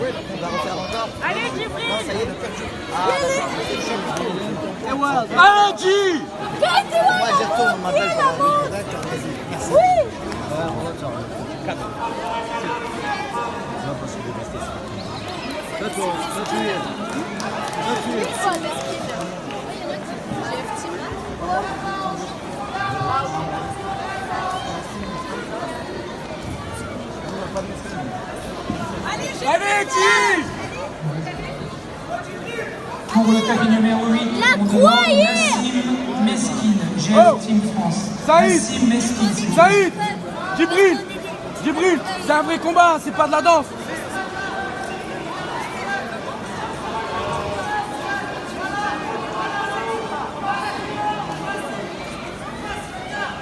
On va refaire encore. Allez, Djibril. Non, ça y est, le cœur. Ah, d'accord. Allez, Dji. Moi, j'y retourne, on m'appelle pour la d'accord, vas-y. Merci. Oui. Allez, Dji. Pour le tapis numéro 8, on demande Nassim Meskin, GF Team France. Saïd. Nassim Meskin, s'il vous plaît. Saïd. Djibril. Djibril, c'est un vrai combat, c'est pas de la danse.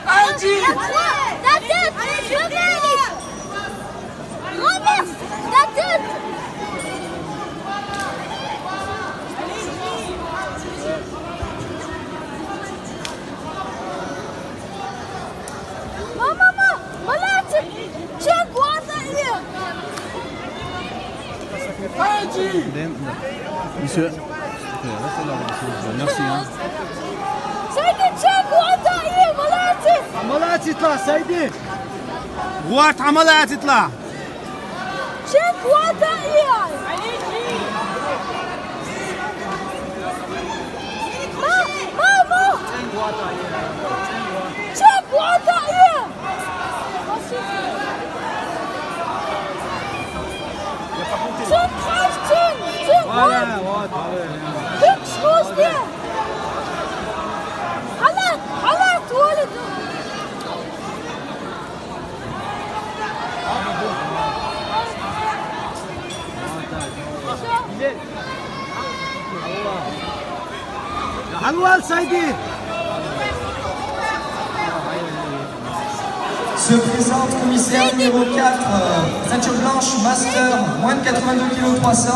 Allez, Dji. La tête. Je valide. Renverse. La tête. Mama, молодец. Чем глаза ее? Allez, Dji. Monsieur, restez là, merci. Hein. Saïdi, чем глаза ее? Молодец. عمالها تطلع سيدي. رواد عملها تطلع. чем глаза ее? Мама. чем глаза ее? Чем красный? Чем красный? حالات ولد حلوة سيدي. Se présente commissaire numéro 4, ceinture blanche, master, moins de 82 kg 300,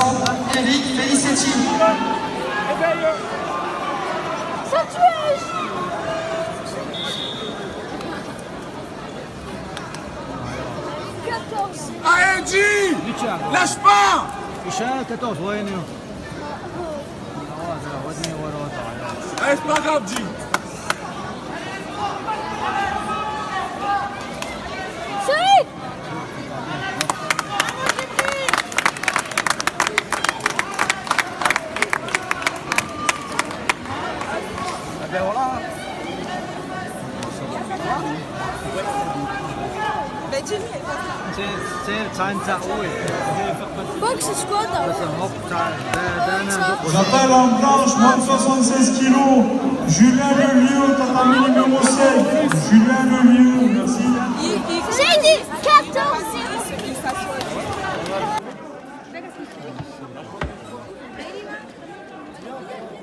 Eric Felicetti. Ça tue. Allez, Dji. Lâche pas. هشام 14 وين؟ Allez, c'est pas grave, Dji. سعيد بوكس سكوادر J'appelle en blanche, moins de 76 kilos, Julien Lelieu, tatami numéro 7. Julien Lelieu, merci. سعيدي 14 Thank you.